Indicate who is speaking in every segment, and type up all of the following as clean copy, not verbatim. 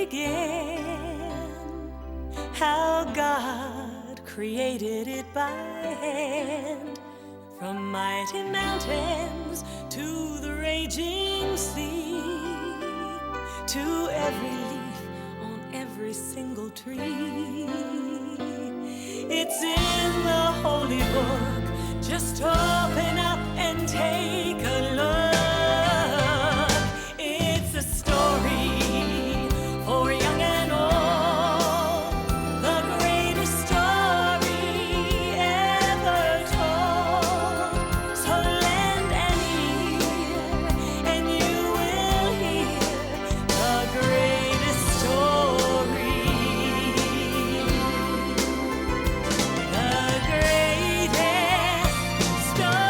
Speaker 1: began, how God created it by hand. From mighty mountains to the raging sea, to every leaf on every single tree. It's in the holy book. Just open up and take a look. It's a story for young and old, the greatest story ever told. So lend an ear and you will hear the greatest story. The greatest story.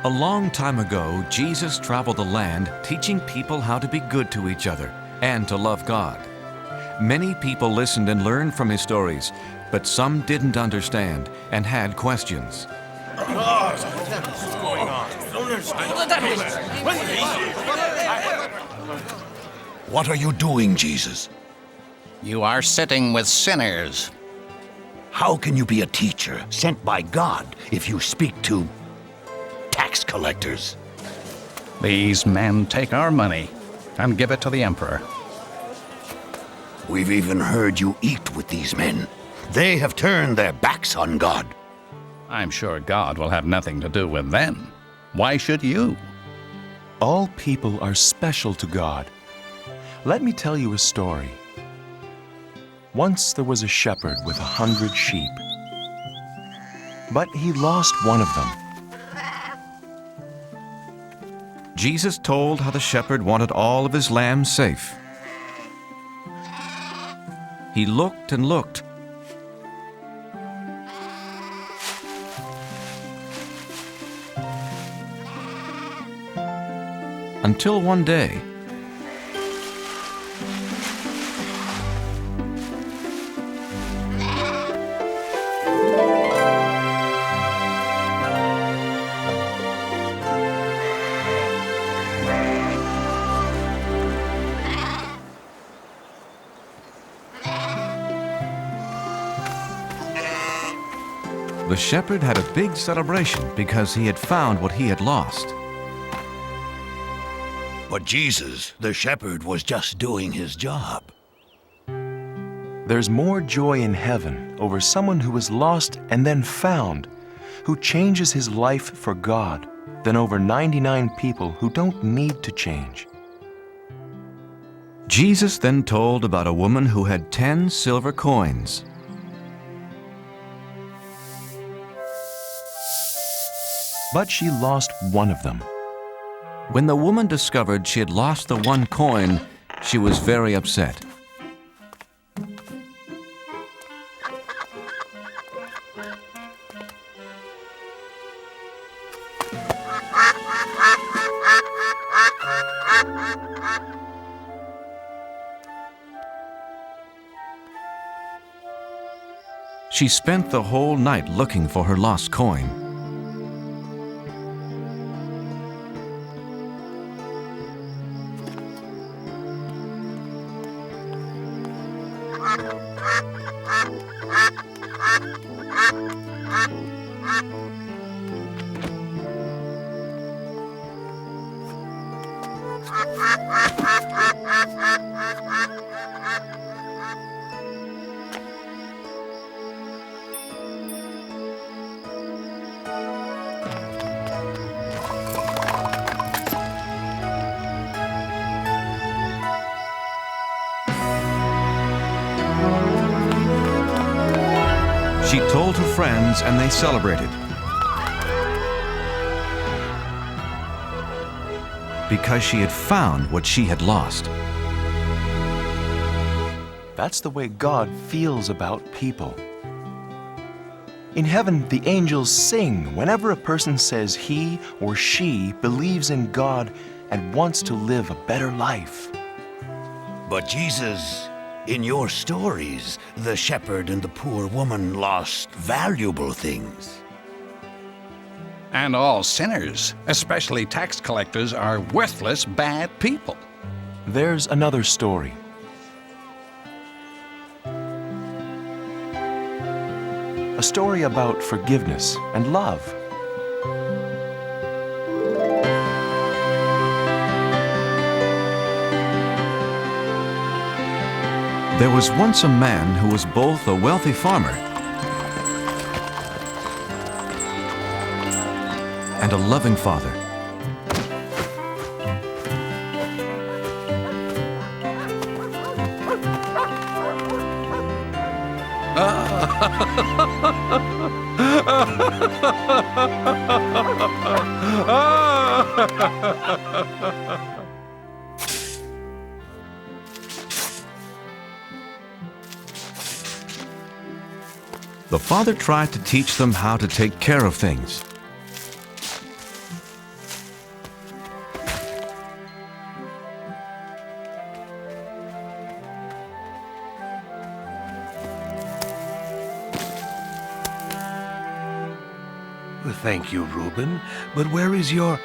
Speaker 2: A long time ago, Jesus traveled the land teaching people how to be good to each other and to love God. Many people listened and learned from his stories, but some didn't understand and had questions.
Speaker 3: What are you doing, Jesus?
Speaker 4: You are sitting with sinners.
Speaker 3: How can you be a teacher sent by God if you speak to tax collectors?
Speaker 4: These men take our money and give it to the emperor.
Speaker 3: We've even heard you eat with these men. They have turned their backs on God.
Speaker 4: I'm sure God will have nothing to do with them. Why should you?
Speaker 5: All people are special to God. Let me tell you a story. Once there was a shepherd with 100 sheep, but he lost one of them.
Speaker 2: Jesus told how the shepherd wanted all of his lambs safe. He looked and looked. Until one day, the shepherd had a big celebration because he had found what he had lost.
Speaker 3: But Jesus, the shepherd, was just doing his job.
Speaker 5: There's more joy in heaven over someone who was lost and then found, who changes his life for God, than over 99 people who don't need to change.
Speaker 2: Jesus then told about a woman who had 10 silver coins.
Speaker 5: But she lost one of them.
Speaker 2: When the woman discovered she had lost the one coin, she was very upset. She spent the whole night looking for her lost coin. She told her friends and they celebrated. Because she had found what she had lost.
Speaker 5: That's the way God feels about people. In heaven, the angels sing whenever a person says he or she believes in God and wants to live a better life.
Speaker 3: But Jesus, in your stories, the shepherd and the poor woman lost valuable things.
Speaker 4: And all sinners, especially tax collectors, are worthless, bad people.
Speaker 5: There's another story. A story about forgiveness and love.
Speaker 2: There was once a man who was both a wealthy farmer and a loving father. The father tried to teach them how to take care of things.
Speaker 6: Thank you, Reuben. But where is your...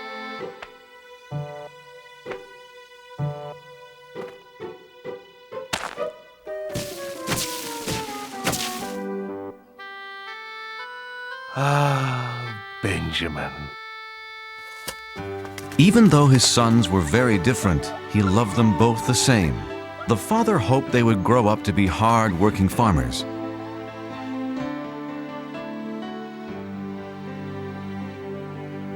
Speaker 6: Ah, Benjamin.
Speaker 2: Even though his sons were very different, he loved them both the same. The father hoped they would grow up to be hard-working farmers.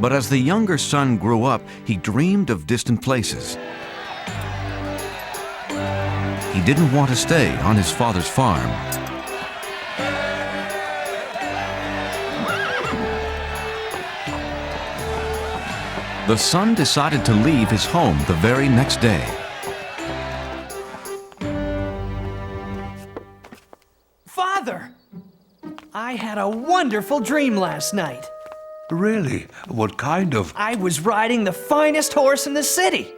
Speaker 2: But as the younger son grew up, he dreamed of distant places. He didn't want to stay on his father's farm. The son decided to leave his home the very next day.
Speaker 7: Father! I had a wonderful dream last night.
Speaker 6: Really? What kind of...
Speaker 7: I was riding the finest horse in the city.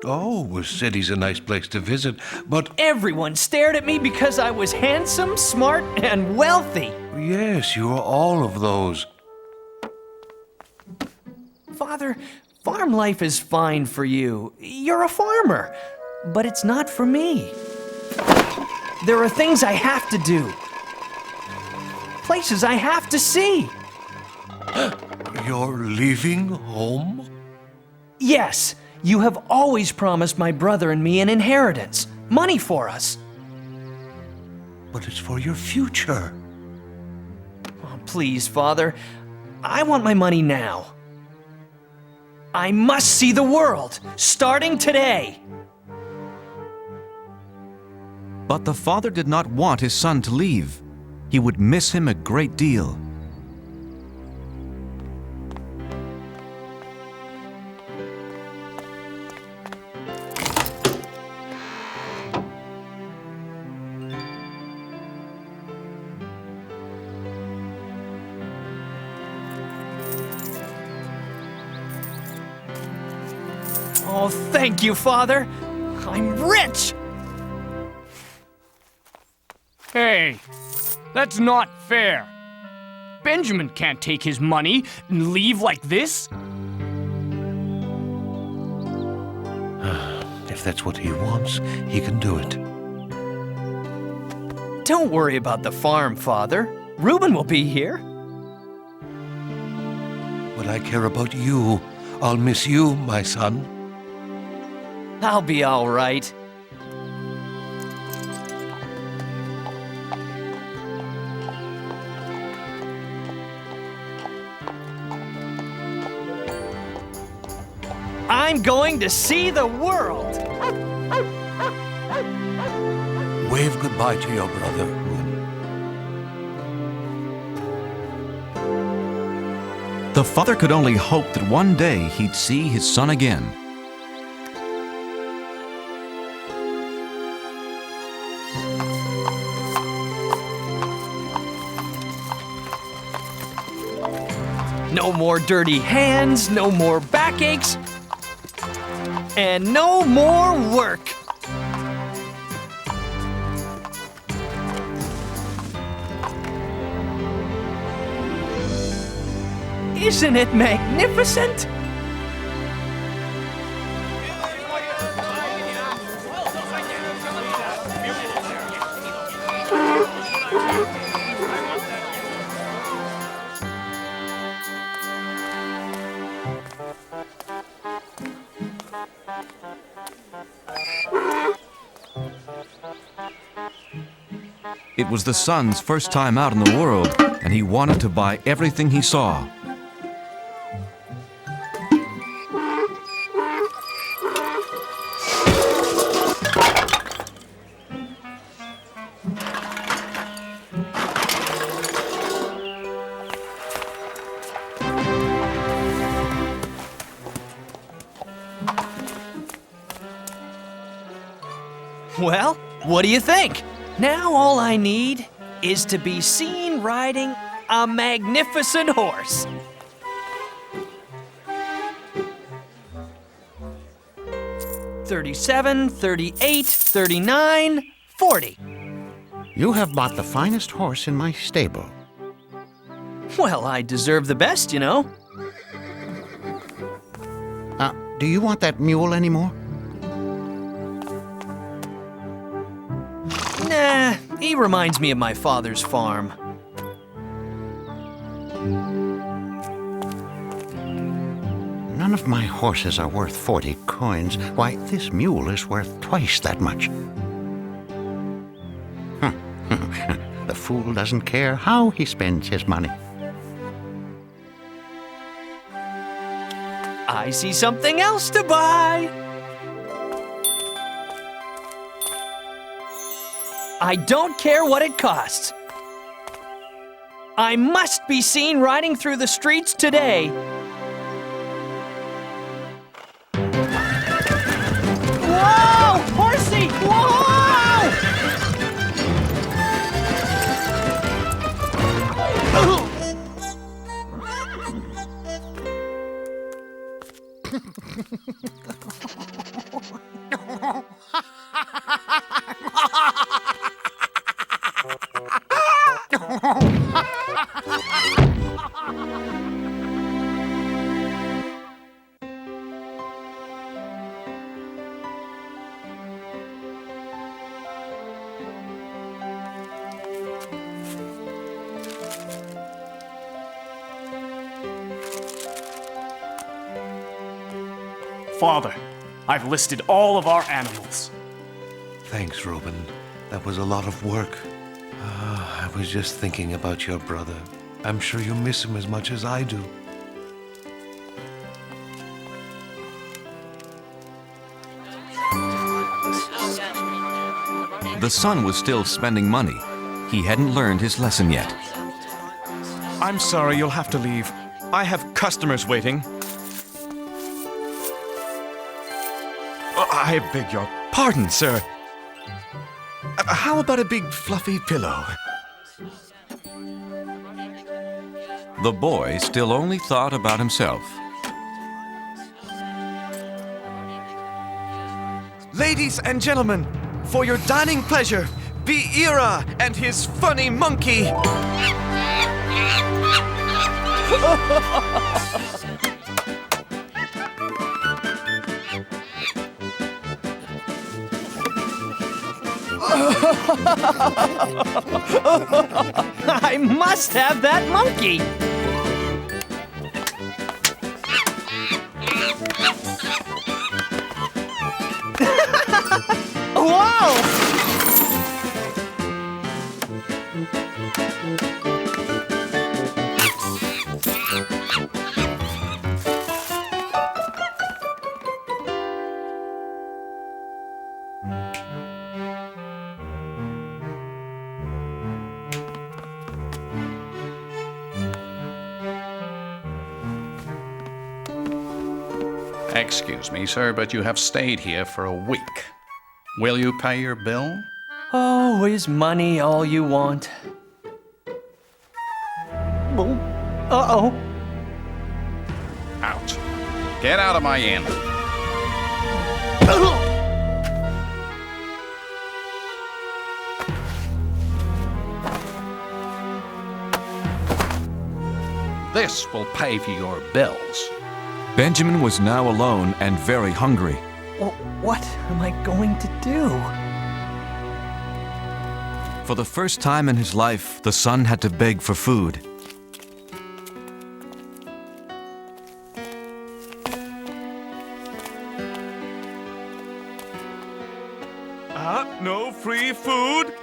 Speaker 6: Oh, a city's a nice place to visit, but...
Speaker 7: Everyone stared at me because I was handsome, smart, and wealthy.
Speaker 6: Yes, you are all of those.
Speaker 7: Father, farm life is fine for you. You're a farmer. But it's not for me. There are things I have to do. Places I have to see.
Speaker 6: You're leaving home?
Speaker 7: Yes, you have always promised my brother and me an inheritance. Money for us.
Speaker 6: But it's for your future.
Speaker 7: Oh, please, Father. I want my money now. I must see the world, starting today.
Speaker 2: But the father did not want his son to leave. He would miss him a great deal.
Speaker 7: Oh, thank you, Father. I'm rich.
Speaker 8: Hey, that's not fair. Benjamin can't take his money and leave like this.
Speaker 6: If that's what he wants, he can do it.
Speaker 7: Don't worry about the farm, Father. Reuben will be here.
Speaker 6: But I care about you. I'll miss you, my son.
Speaker 7: I'll be all right. I'm going to see the world.
Speaker 6: Wave goodbye to your brother, Reuben.
Speaker 2: The father could only hope that one day he'd see his son again.
Speaker 7: No more dirty hands, no more backaches, and no more work. Isn't it magnificent?
Speaker 2: It was the son's first time out in the world, and he wanted to buy everything he saw.
Speaker 7: Well, what do you think? Now all I need is to be seen riding a magnificent horse. $37, $38, $39, $40.
Speaker 9: You have bought the finest horse in my stable.
Speaker 7: Well, I deserve the best, you know.
Speaker 9: Do you want that mule anymore?
Speaker 7: Nah, he reminds me of my father's farm.
Speaker 9: None of my horses are worth 40 coins. Why, this mule is worth twice that much. The fool doesn't care how he spends his money.
Speaker 7: I see something else to buy. I don't care what it costs. I must be seen riding through the streets today. Whoa! Horsey! Whoa!
Speaker 8: Father, I've listed all of our animals.
Speaker 6: Thanks, Reuben. That was a lot of work. I was just thinking about your brother. I'm sure you miss him as much as I do.
Speaker 2: The son was still spending money. He hadn't learned his lesson yet.
Speaker 5: I'm sorry, you'll have to leave. I have customers waiting. I beg your pardon, sir. How about a big fluffy pillow?
Speaker 2: The boy still only thought about himself.
Speaker 5: Ladies and gentlemen, for your dining pleasure, be Ira and his funny monkey.
Speaker 7: I must have that monkey. Whoa!
Speaker 4: Excuse me, sir, but you have stayed here for a week. Will you pay your bill?
Speaker 7: Oh, is money all you want? Uh-oh.
Speaker 4: Out. Get out of my inn. This will pay for your bills.
Speaker 2: Benjamin was now alone and very hungry.
Speaker 7: Well, what am I going to do?
Speaker 2: For the first time in his life, the son had to beg for food.
Speaker 6: No free food?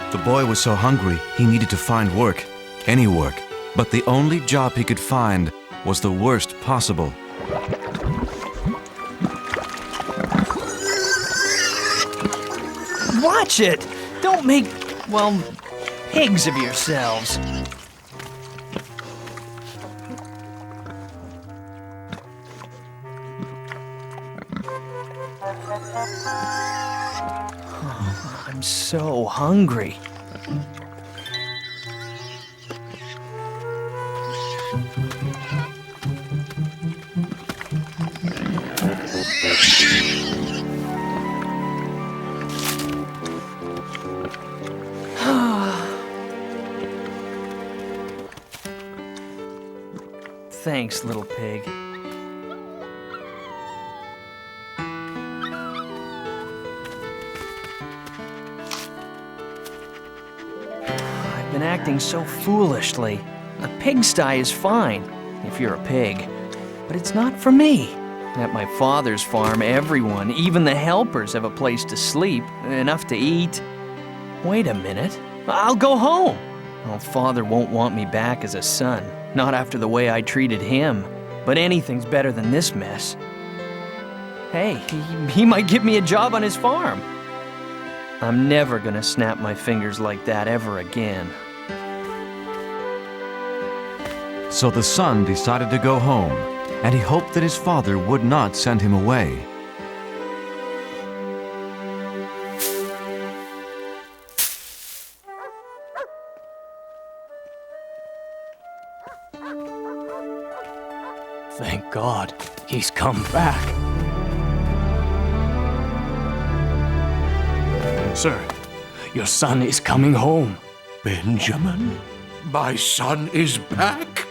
Speaker 2: The boy was so hungry, he needed to find work, any work. But the only job he could find was the worst possible.
Speaker 7: Watch it! Don't make, well, pigs of yourselves. Oh, I'm so hungry. Thanks, little pig. I've been acting so foolishly. A pigsty is fine, if you're a pig. But it's not for me. At my father's farm, everyone, even the helpers, have a place to sleep, enough to eat. Wait a minute. I'll go home. Well, father won't want me back as a son. Not after the way I treated him. But anything's better than this mess. Hey, he might give me a job on his farm. I'm never gonna snap my fingers like that ever again.
Speaker 2: So the son decided to go home, and he hoped that his father would not send him away.
Speaker 8: Thank God, he's come back. Sir, your son is coming home.
Speaker 6: Benjamin? My son is back?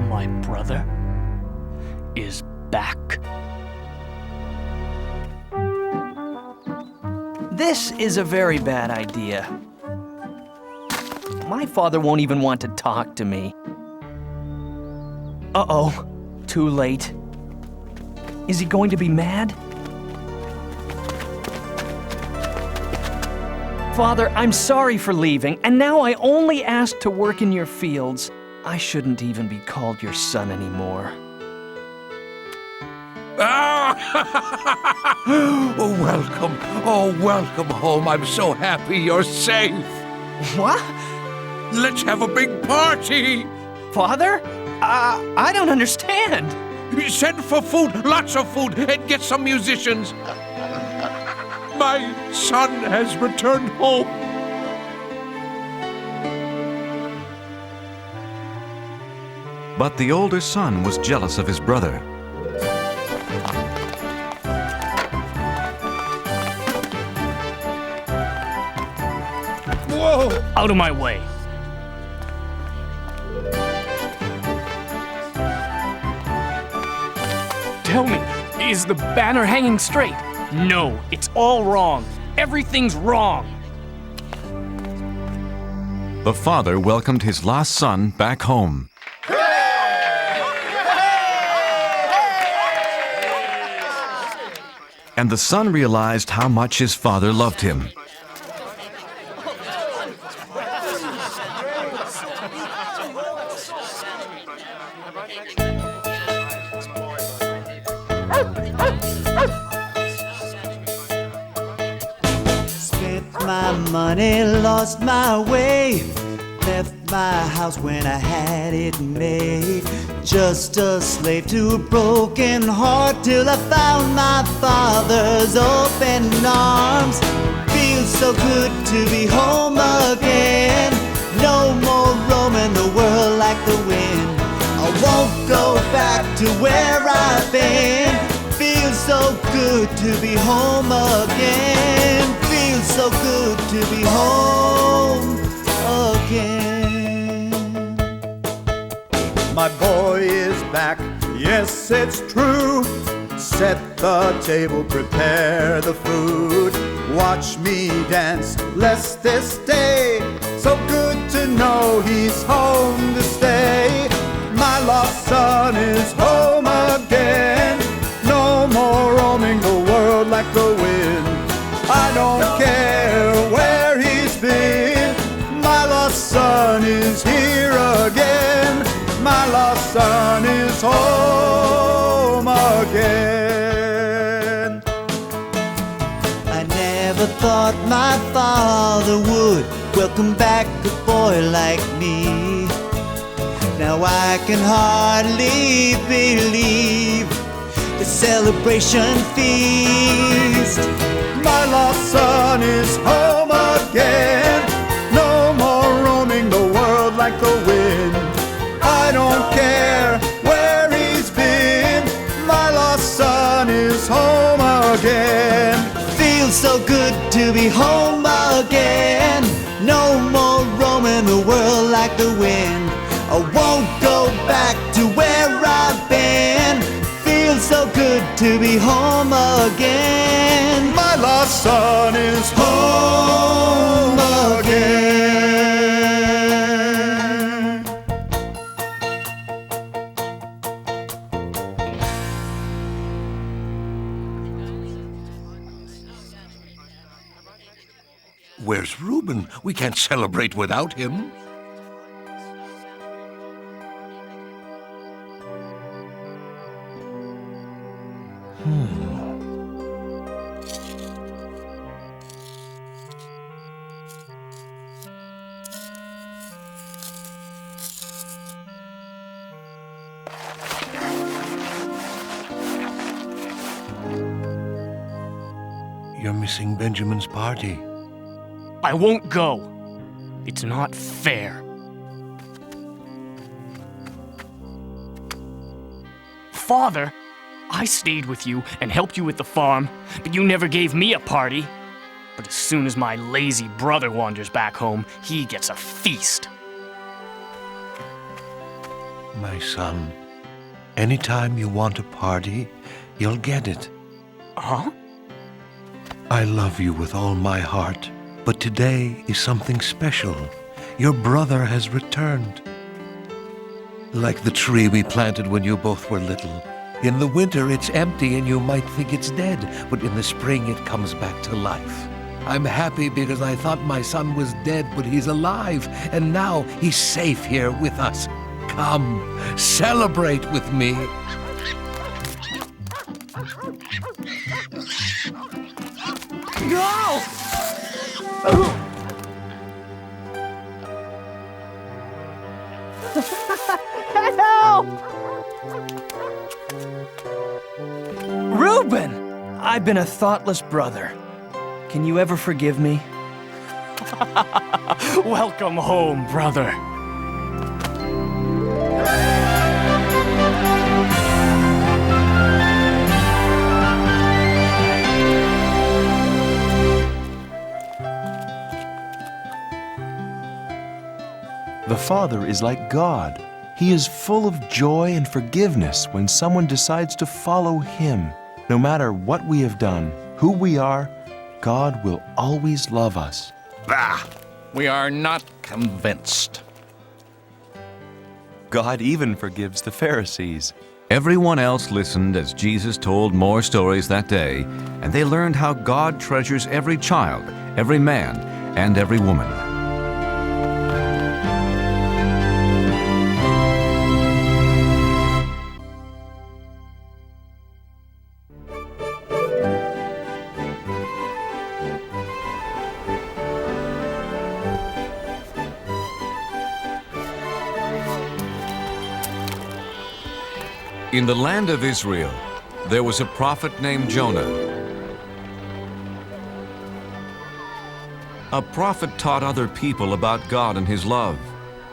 Speaker 8: My brother is back.
Speaker 7: This is a very bad idea. My father won't even want to talk to me. Uh-oh, too late. Is he going to be mad? Father, I'm sorry for leaving, and now I only ask to work in your fields. I shouldn't even be called your son anymore.
Speaker 6: Oh, welcome. Oh, welcome home. I'm so happy you're safe.
Speaker 7: What?
Speaker 6: Let's have a big party.
Speaker 7: Father? I don't understand.
Speaker 6: Send for food, lots of food, and get some musicians. My son has returned home.
Speaker 2: But the older son was jealous of his brother.
Speaker 6: Whoa!
Speaker 8: Out of my way. Tell me, is the banner hanging straight? No, it's all wrong. Everything's wrong.
Speaker 2: The father welcomed his last son back home. And the son realized how much his father loved him.
Speaker 10: Spent my money, lost my way, left my house when I had it made. Just a slave to a broken heart till I found my father's open arms. Feels so good to be home again. No more roaming the world like the wind. I won't go back to where I've been. Feels so good to be home again. Feels so good to be home again.
Speaker 11: My boy is back, yes, it's true. Set the table, prepare the food. Watch me dance, bless this day. So good to know he's home to stay. My lost son is home again. No more roaming the world like the wind. I don't care where he's been. My lost son is here again. My lost son is home again.
Speaker 10: I never thought my father would welcome back a boy like me. Now I can hardly believe the celebration feast.
Speaker 11: My lost son is home again. No more roaming the world like the wind. I don't care where he's been. My lost son is home again.
Speaker 10: Feels so good to be home again. No more roaming the world like the wind. I won't go back to where I've been. Feels so good to be home again.
Speaker 11: My lost son is home again.
Speaker 6: Where's Reuben? We can't celebrate without him. You're missing Benjamin's party.
Speaker 8: I won't go. It's not fair. Father, I stayed with you and helped you with the farm, but you never gave me a party. But as soon as my lazy brother wanders back home, he gets a feast.
Speaker 6: My son, anytime you want a party, you'll get it.
Speaker 8: Huh?
Speaker 6: I love you with all my heart, but today is something special. Your brother has returned. Like the tree we planted when you both were little. In the winter, it's empty and you might think it's dead, but in the spring, it comes back to life. I'm happy because I thought my son was dead, but he's alive, and now he's safe here with us. Come, celebrate with me.
Speaker 8: No!
Speaker 7: Help! Reuben! I've been a thoughtless brother. Can you ever forgive me?
Speaker 8: Welcome home, brother.
Speaker 5: The Father is like God. He is full of joy and forgiveness when someone decides to follow Him. No matter what we have done, who we are, God will always love us.
Speaker 4: Bah! We are not convinced.
Speaker 5: God even forgives the Pharisees.
Speaker 2: Everyone else listened as Jesus told more stories that day, and they learned how God treasures every child, every man, and every woman. In the land of Israel, there was a prophet named Jonah. A prophet taught other people about God and his love.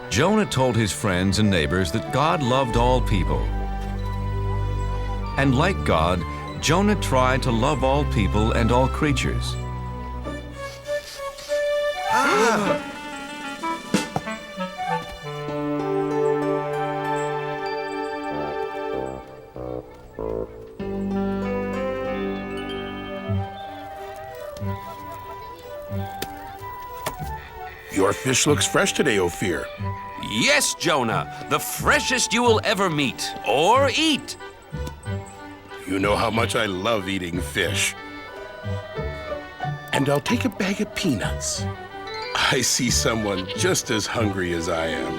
Speaker 2: Jonah told his friends and neighbors that God loved all people. And like God, Jonah tried to love all people and all creatures.
Speaker 12: Your fish looks fresh today, Ophir.
Speaker 13: Yes, Jonah, the freshest you will ever meet or eat.
Speaker 12: You know how much I love eating fish. And I'll take a bag of peanuts. I see someone just as hungry as I am.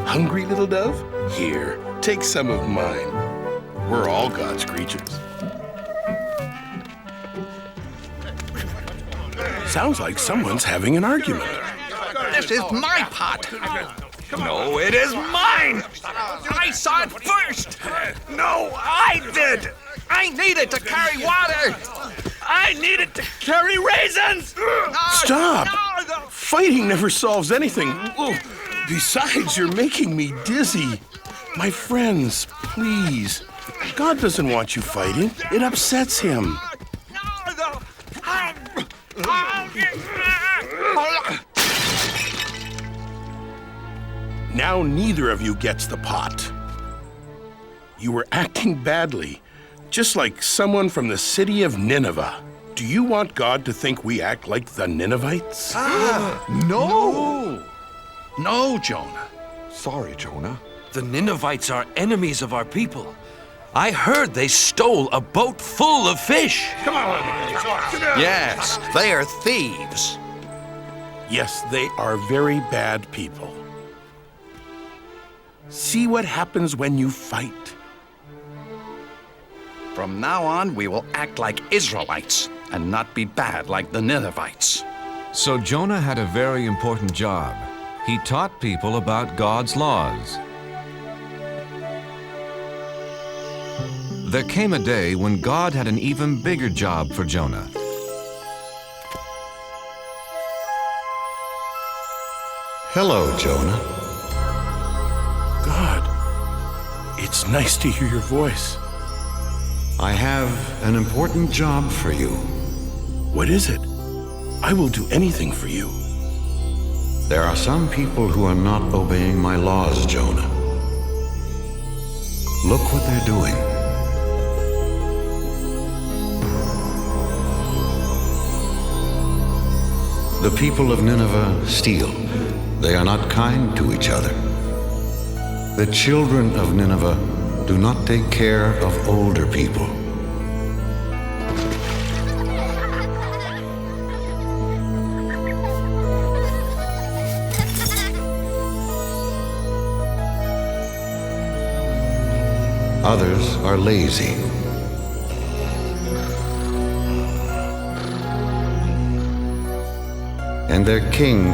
Speaker 12: Hungry, little dove? Here, take some of mine. We're all God's creatures. Sounds like someone's having an argument.
Speaker 9: This is my pot.
Speaker 13: No, it is mine! I saw it first!
Speaker 12: No, I did!
Speaker 13: I needed to carry water! I needed to carry raisins!
Speaker 12: Stop! Fighting never solves anything. Besides, you're making me dizzy. My friends, please. God doesn't want you fighting. It upsets him. Now neither of you gets the pot. You were acting badly, just like someone from the city of Nineveh. Do you want God to think we act like the Ninevites?
Speaker 13: No! No, Jonah.
Speaker 14: Sorry, Jonah.
Speaker 13: The Ninevites are enemies of our people. I heard they stole a boat full of fish.
Speaker 12: Come on.
Speaker 9: Yes, they are thieves.
Speaker 12: Yes, they are very bad people. See what happens when you fight.
Speaker 4: From now on, we will act like Israelites and not be bad like the Ninevites.
Speaker 2: So Jonah had a very important job. He taught people about God's laws. There came a day when God had an even bigger job for Jonah.
Speaker 3: Hello, Jonah.
Speaker 12: God, it's nice to hear your voice.
Speaker 3: I have an important job for you.
Speaker 12: What is it? I will do anything for you.
Speaker 3: There are some people who are not obeying my laws, Jonah. Look what they're doing. The people of Nineveh steal. They are not kind to each other. The children of Nineveh do not take care of older people. Others are lazy. And their king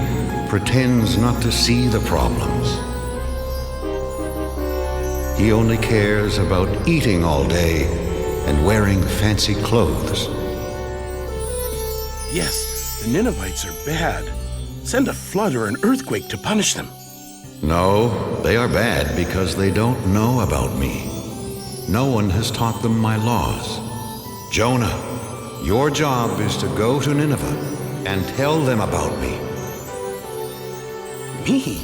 Speaker 3: pretends not to see the problems. He only cares about eating all day and wearing fancy clothes.
Speaker 12: Yes, the Ninevites are bad. Send a flood or an earthquake to punish them.
Speaker 3: No, they are bad because they don't know about me. No one has taught them my laws. Jonah, your job is to go to Nineveh and tell them about me.
Speaker 12: Me?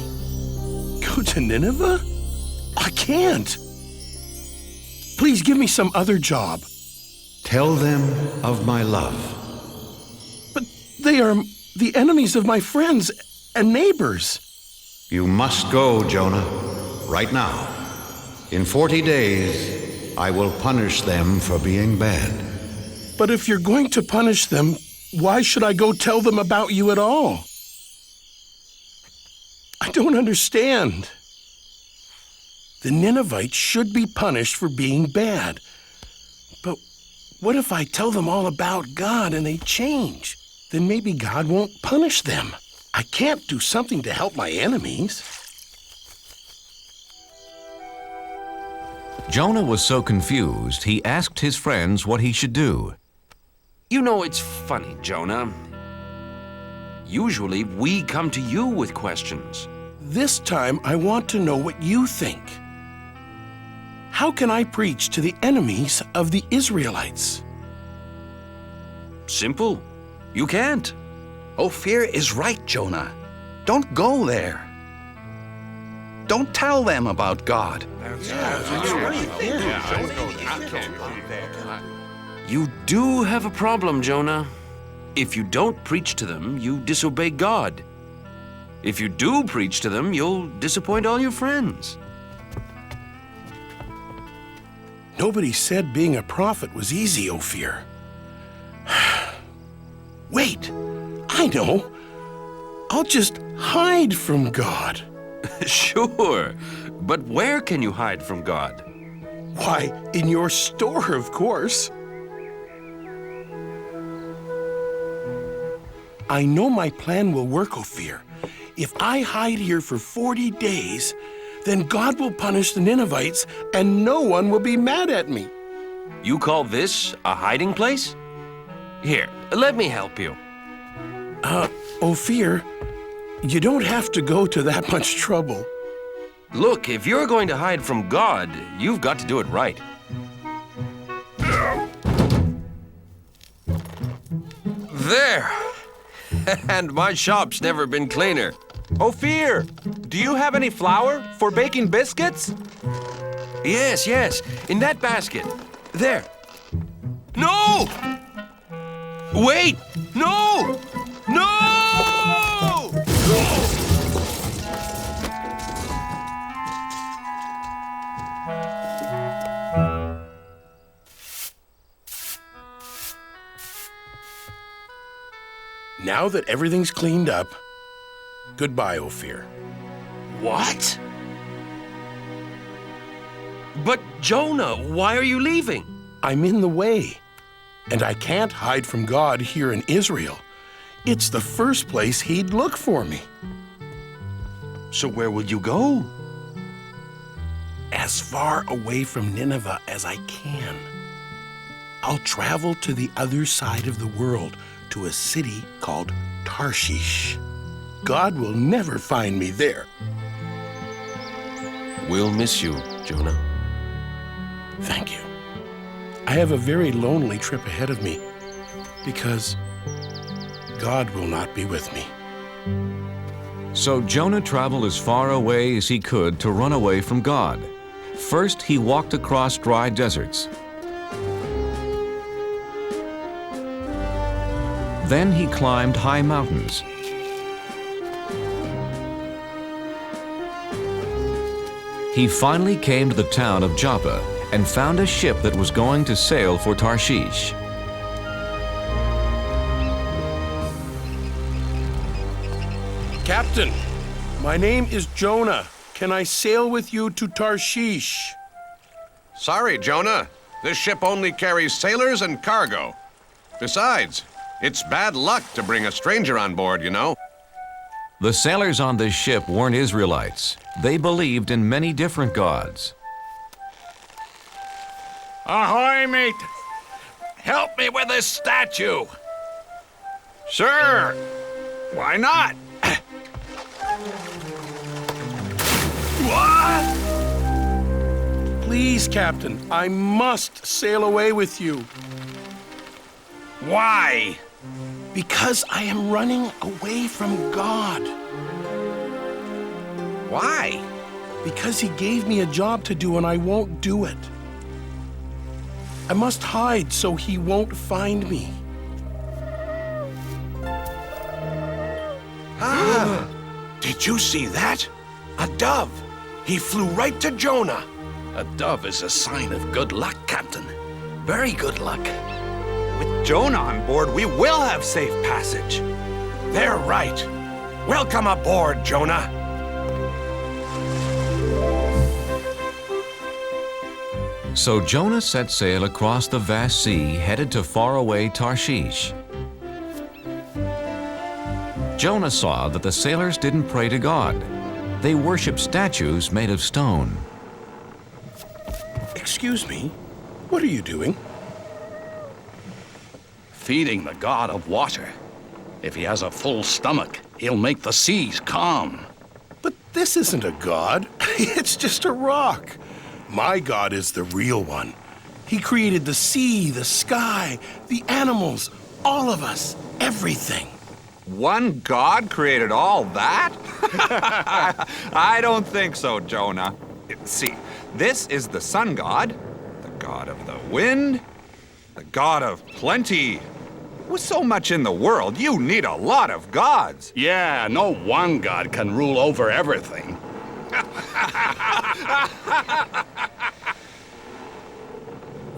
Speaker 12: Go to Nineveh? I can't. Please give me some other job.
Speaker 3: Tell them of my love.
Speaker 12: But they are the enemies of my friends and neighbors.
Speaker 3: You must go, Jonah, right now. In 40 days, I will punish them for being bad.
Speaker 12: But if you're going to punish them, why should I go tell them about you at all? I don't understand. The Ninevites should be punished for being bad. But what if I tell them all about God and they change? Then maybe God won't punish them. I can't do something to help my enemies.
Speaker 2: Jonah was so confused, he asked his friends what he should do.
Speaker 13: You know, it's funny, Jonah. Usually, we come to you with questions.
Speaker 12: This time, I want to know what you think. How can I preach to the enemies of the Israelites?
Speaker 13: Simple. You can't.
Speaker 4: Ophir is right, Jonah. Don't go there. Don't tell them about God.
Speaker 13: You do have a problem, Jonah. If you don't preach to them, you disobey God. If you do preach to them, you'll disappoint all your friends.
Speaker 12: Nobody said being a prophet was easy, Ophir. Wait, I know. I'll just hide from God.
Speaker 13: Sure, but where can you hide from God?
Speaker 12: Why, in your store, of course. I know my plan will work, Ophir. If I hide here for 40 days, then God will punish the Ninevites and no one will be mad at me.
Speaker 13: You call this a hiding place? Here, let me help you.
Speaker 12: Ophir, you don't have to go to that much trouble.
Speaker 13: Look, if you're going to hide from God, you've got to do it right. There! And my shop's never been cleaner.
Speaker 14: Ophir, do you have any flour for baking biscuits?
Speaker 13: Yes, yes, in that basket. There. No! Wait! No! No!
Speaker 12: Now that everything's cleaned up, goodbye, Ophir.
Speaker 13: What? But Jonah, why are you leaving?
Speaker 12: I'm in the way, and I can't hide from God here in Israel. It's the first place he'd look for me.
Speaker 13: So where will you go?
Speaker 12: As far away from Nineveh as I can. I'll travel to the other side of the world, to a city called Tarshish. God will never find me there.
Speaker 13: We'll miss you, Jonah.
Speaker 12: Thank you. I have a very lonely trip ahead of me because God will not be with me.
Speaker 2: So Jonah traveled as far away as he could to run away from God. First, he walked across dry deserts. Then he climbed high mountains. He finally came to the town of Joppa and found a ship that was going to sail for Tarshish.
Speaker 12: Captain, my name is Jonah. Can I sail with you to Tarshish?
Speaker 15: Sorry, Jonah. This ship only carries sailors and cargo. Besides, it's bad luck to bring a stranger on board, you know.
Speaker 2: The sailors on this ship weren't Israelites. They believed in many different gods.
Speaker 4: Ahoy, mate! Help me with this statue! Sure! Why not? What?
Speaker 12: Please, Captain, I must sail away with you.
Speaker 4: Why?
Speaker 12: Because I am running away from God.
Speaker 4: Why?
Speaker 12: Because he gave me a job to do and I won't do it. I must hide so he won't find me.
Speaker 4: Did you see that? A dove. He flew right to Jonah. A dove is a sign of good luck, Captain. Very good luck.
Speaker 14: With Jonah on board, we will have safe passage.
Speaker 4: They're right. Welcome aboard, Jonah.
Speaker 2: So Jonah set sail across the vast sea, headed to faraway Tarshish. Jonah saw that the sailors didn't pray to God. They worshiped statues made of stone.
Speaker 12: Excuse me, what are you doing?
Speaker 16: Feeding the god of water. If he has a full stomach, he'll make the seas calm.
Speaker 12: But this isn't a god. It's just a rock. My God is the real one. He created the sea, the sky, the animals, all of us, everything.
Speaker 14: One God created all that? I don't think so, Jonah. See, this is the sun god, the god of the wind, the god of plenty. With so much in the world, you need a lot of gods.
Speaker 16: Yeah, no one god can rule over everything.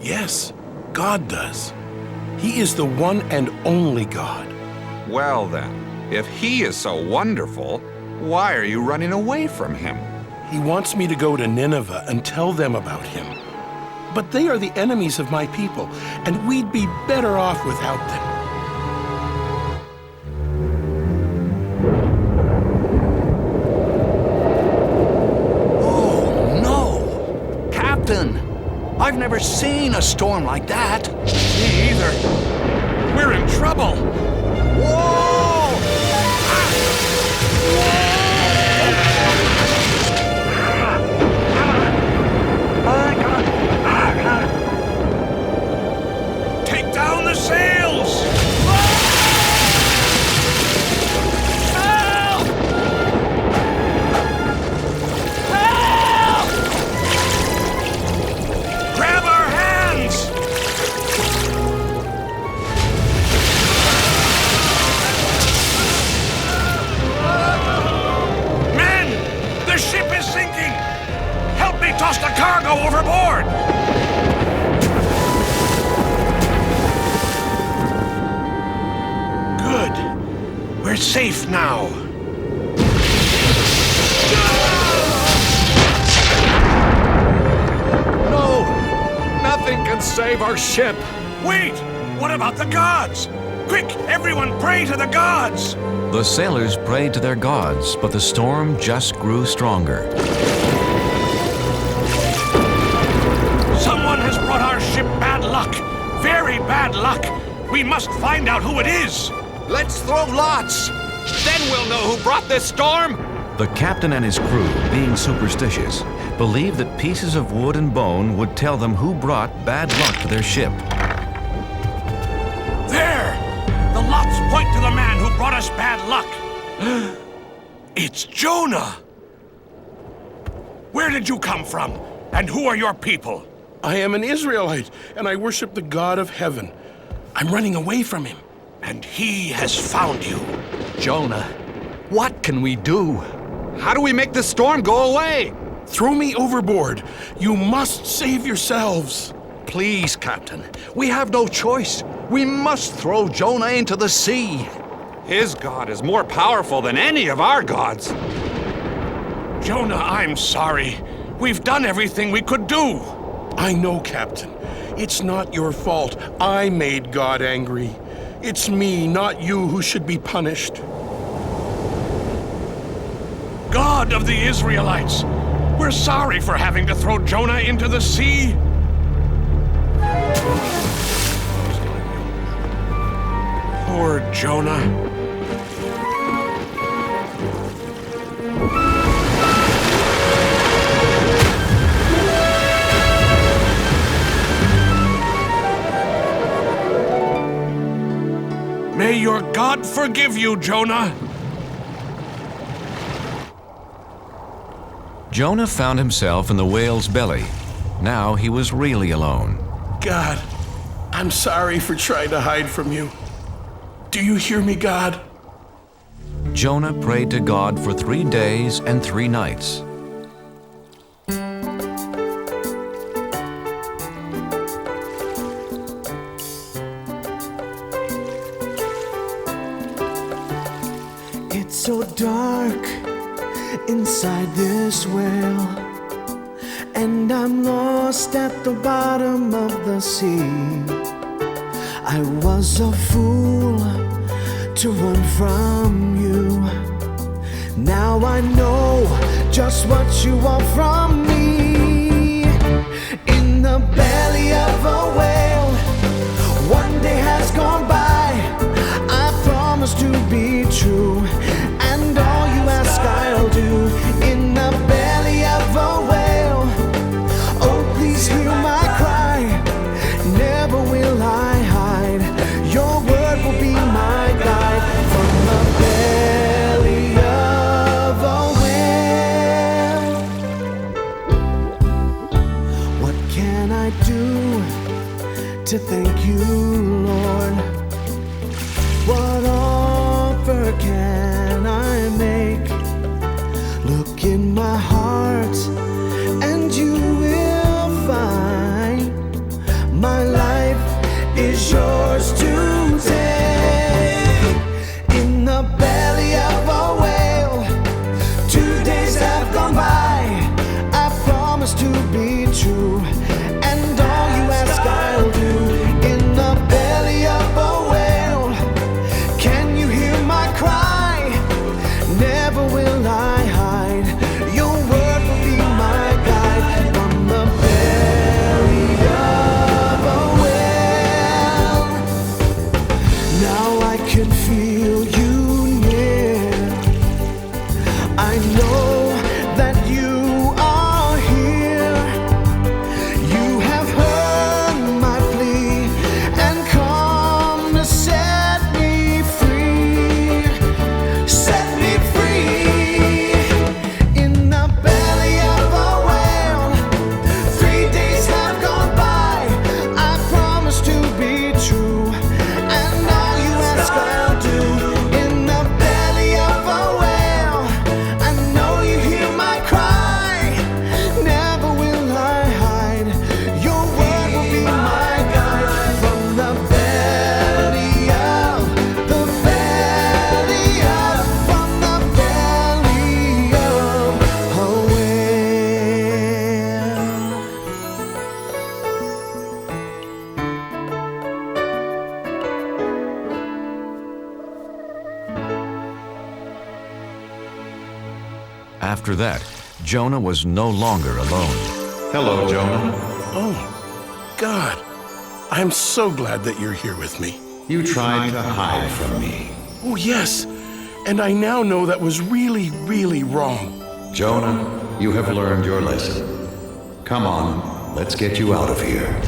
Speaker 12: Yes, God does. He is the one and only God.
Speaker 14: Well then, if he is so wonderful, why are you running away from him?
Speaker 12: He wants me to go to Nineveh and tell them about him. But they are the enemies of my people, and we'd be better off without them.
Speaker 16: Oh, no! Captain, I've never seen a storm like that.
Speaker 4: Me either. We're in trouble.
Speaker 16: Whoa!
Speaker 4: Take down the sails!
Speaker 1: Help! Help!
Speaker 4: Grab our hands! Men! The ship is sinking! Help me toss the cargo overboard! Good. We're safe now.
Speaker 14: No! Nothing can save our ship.
Speaker 4: Wait! What about the gods? Quick, everyone pray to the gods!
Speaker 2: The sailors prayed to their gods, but the storm just grew stronger.
Speaker 4: Someone has brought our ship bad luck. Very bad luck. We must find out who it is.
Speaker 14: Let's throw lots. Then we'll know who brought this storm.
Speaker 2: The captain and his crew, being superstitious, believed that pieces of wood and bone would tell them who brought bad luck to their ship.
Speaker 4: There! The lots point to the man who brought us bad luck. It's Jonah! Where did you come from? And who are your people?
Speaker 12: I am an Israelite, and I worship the God of heaven. I'm running away from him.
Speaker 4: And he has found you.
Speaker 16: Jonah, what can we do?
Speaker 14: How do we make this storm go away?
Speaker 12: Throw me overboard. You must save yourselves.
Speaker 16: Please, Captain. We have no choice. We must throw Jonah into the sea.
Speaker 14: His God is more powerful than any of our gods.
Speaker 4: Jonah, I'm sorry. We've done everything we could do.
Speaker 12: I know, Captain. It's not your fault. I made God angry. It's me, not you, who should be punished.
Speaker 4: God of the Israelites, we're sorry for having to throw Jonah into the sea. Poor Jonah. May your God forgive you, Jonah.
Speaker 2: Jonah found himself in the whale's belly. Now he was really alone.
Speaker 12: God, I'm sorry for trying to hide from you. Do you hear me, God?
Speaker 2: Jonah prayed to God for 3 days and 3 nights.
Speaker 10: It's so dark inside this well, and I'm lost at the bottom of the sea. I was a fool to run from you. Now I know just what you want from me. In
Speaker 17: do to thank you, Lord? What offer can I make? Look in my heart and you will find my life is yours to take. In the belly of a whale, 2 days have gone by. I promise to be true, and all you ask I'll do. In the belly of a whale, can you hear my cry? Never will I hide. Your word will be my guide. From the belly of a whale, now I can feel you near. I know that you are here. You have heard my plea and come to set me free. Set me free. In the belly of a whale, 3 days have gone by. I promise to be true, and all you ask I'll do. In the belly of a whale, I know you hear my cry. Never will I hide. Your word will be my guide. From the belly of, from the belly of a whale.
Speaker 2: After that, Jonah was no longer alone.
Speaker 3: Hello, Jonah.
Speaker 12: Oh, God. I'm so glad that you're here with me.
Speaker 3: You tried to hide from me.
Speaker 12: Oh, yes. And I now know that was really, really wrong.
Speaker 3: Jonah, you have learned your lesson. Come on, let's get you out of here.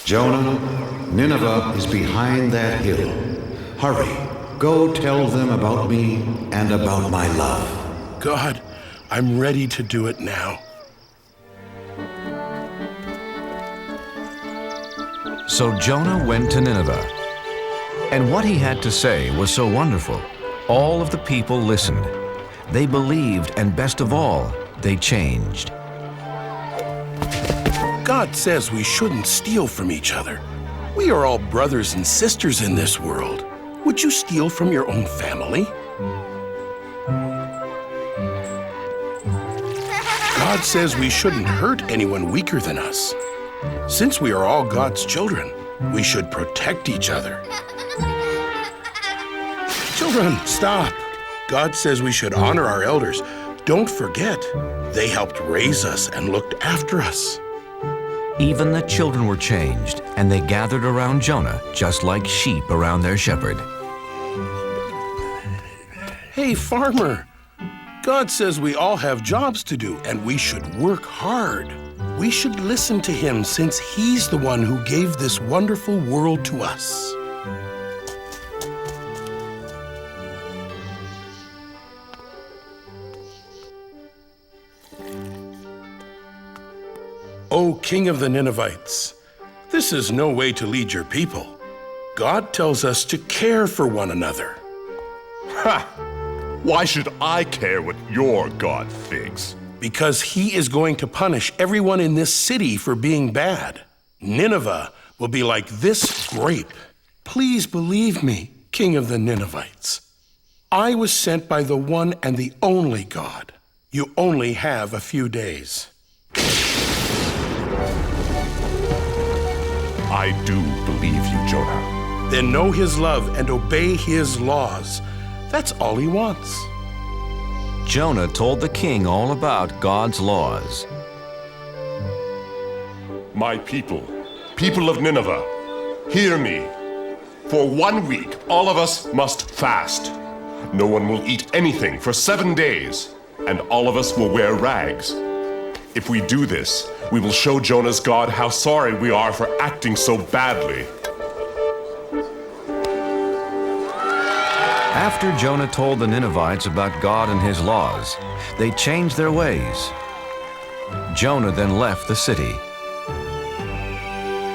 Speaker 3: Jonah, Nineveh is behind that hill. Hurry, go tell them about me and about my love.
Speaker 12: God, I'm ready to do it now.
Speaker 2: So Jonah went to Nineveh. And what he had to say was so wonderful. All of the people listened. They believed, and best of all, they changed.
Speaker 12: God says we shouldn't steal from each other. We are all brothers and sisters in this world. Would you steal from your own family? God says we shouldn't hurt anyone weaker than us. Since we are all God's children, we should protect each other. Children, stop. God says we should honor our elders. Don't forget, they helped raise us and looked after us.
Speaker 2: Even the children were changed, and they gathered around Jonah just like sheep around their shepherd.
Speaker 12: Hey, farmer. God says we all have jobs to do, and we should work hard. We should listen to him since he's the one who gave this wonderful world to us. O King of the Ninevites, this is no way to lead your people. God tells us to care for one another.
Speaker 1: Ha! Why should I care what your God thinks?
Speaker 12: Because he is going to punish everyone in this city for being bad. Nineveh will be like this grape. Please believe me, King of the Ninevites. I was sent by the one and the only God. You only have a few days.
Speaker 1: I do believe you, Jonah.
Speaker 12: Then know his love and obey his laws. That's all he wants.
Speaker 2: Jonah told the king all about God's laws.
Speaker 1: My people, people of Nineveh, hear me. For 1 week, all of us must fast. No one will eat anything for 7 days, and all of us will wear rags. If we do this, we will show Jonah's God how sorry we are for acting so badly.
Speaker 2: After Jonah told the Ninevites about God and his laws, they changed their ways. Jonah then left the city.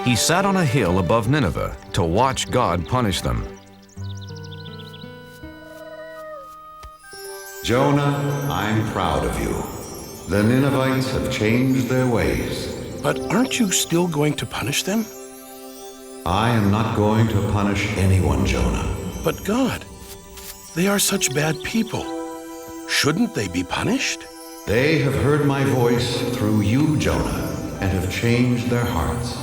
Speaker 2: He sat on a hill above Nineveh to watch God punish them.
Speaker 3: Jonah, I'm proud of you. The Ninevites have changed their ways.
Speaker 12: But aren't you still going to punish them?
Speaker 3: I am not going to punish anyone, Jonah.
Speaker 12: But God, they are such bad people. Shouldn't they be punished?
Speaker 3: They have heard my voice through you, Jonah, and have changed their hearts.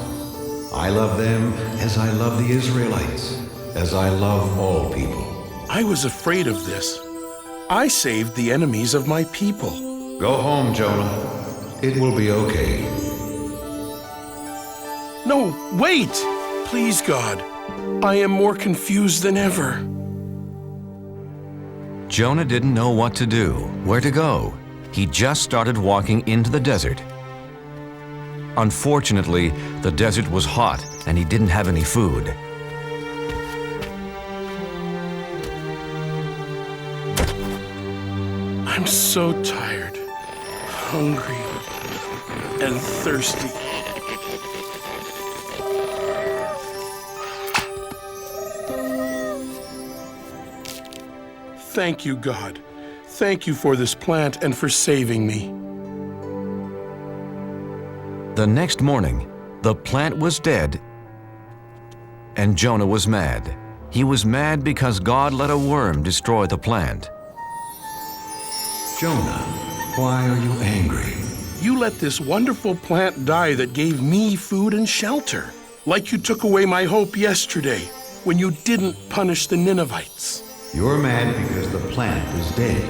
Speaker 3: I love them as I love the Israelites, as I love all people.
Speaker 12: I was afraid of this. I saved the enemies of my people.
Speaker 3: Go home, Jonah. It will be okay.
Speaker 12: No, wait! Please, God. I am more confused than ever.
Speaker 2: Jonah didn't know what to do, where to go. He just started walking into the desert. Unfortunately, the desert was hot and he didn't have any food.
Speaker 12: I'm so tired, hungry, and thirsty. Thank you, God. Thank you for this plant and for saving me.
Speaker 2: The next morning, the plant was dead, and Jonah was mad. He was mad because God let a worm destroy the plant.
Speaker 3: Jonah, why are you angry?
Speaker 12: You let this wonderful plant die that gave me food and shelter, like you took away my hope yesterday when you didn't punish the Ninevites.
Speaker 3: You're mad because the plant is dead.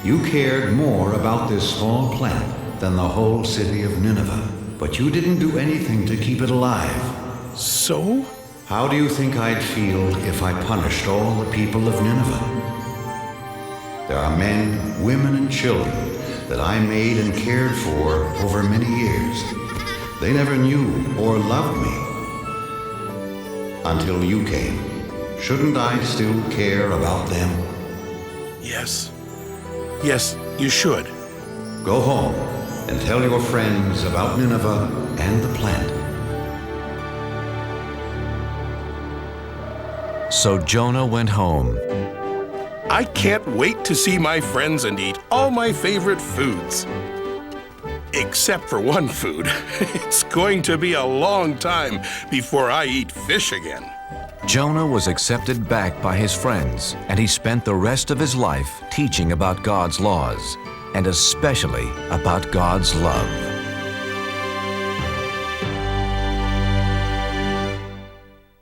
Speaker 3: You cared more about this small plant than the whole city of Nineveh, but you didn't do anything to keep it alive.
Speaker 12: So?
Speaker 3: How do you think I'd feel if I punished all the people of Nineveh? There are men, women, and children that I made and cared for over many years. They never knew or loved me until you came. Shouldn't I still care about them?
Speaker 12: Yes. Yes, you should.
Speaker 3: Go home and tell your friends about Nineveh and the plant.
Speaker 2: So Jonah went home.
Speaker 12: I can't wait to see my friends and eat all my favorite foods. Except for one food. It's going to be a long time before I eat fish again.
Speaker 2: Jonah was accepted back by his friends, and he spent the rest of his life teaching about God's laws, and especially about God's love.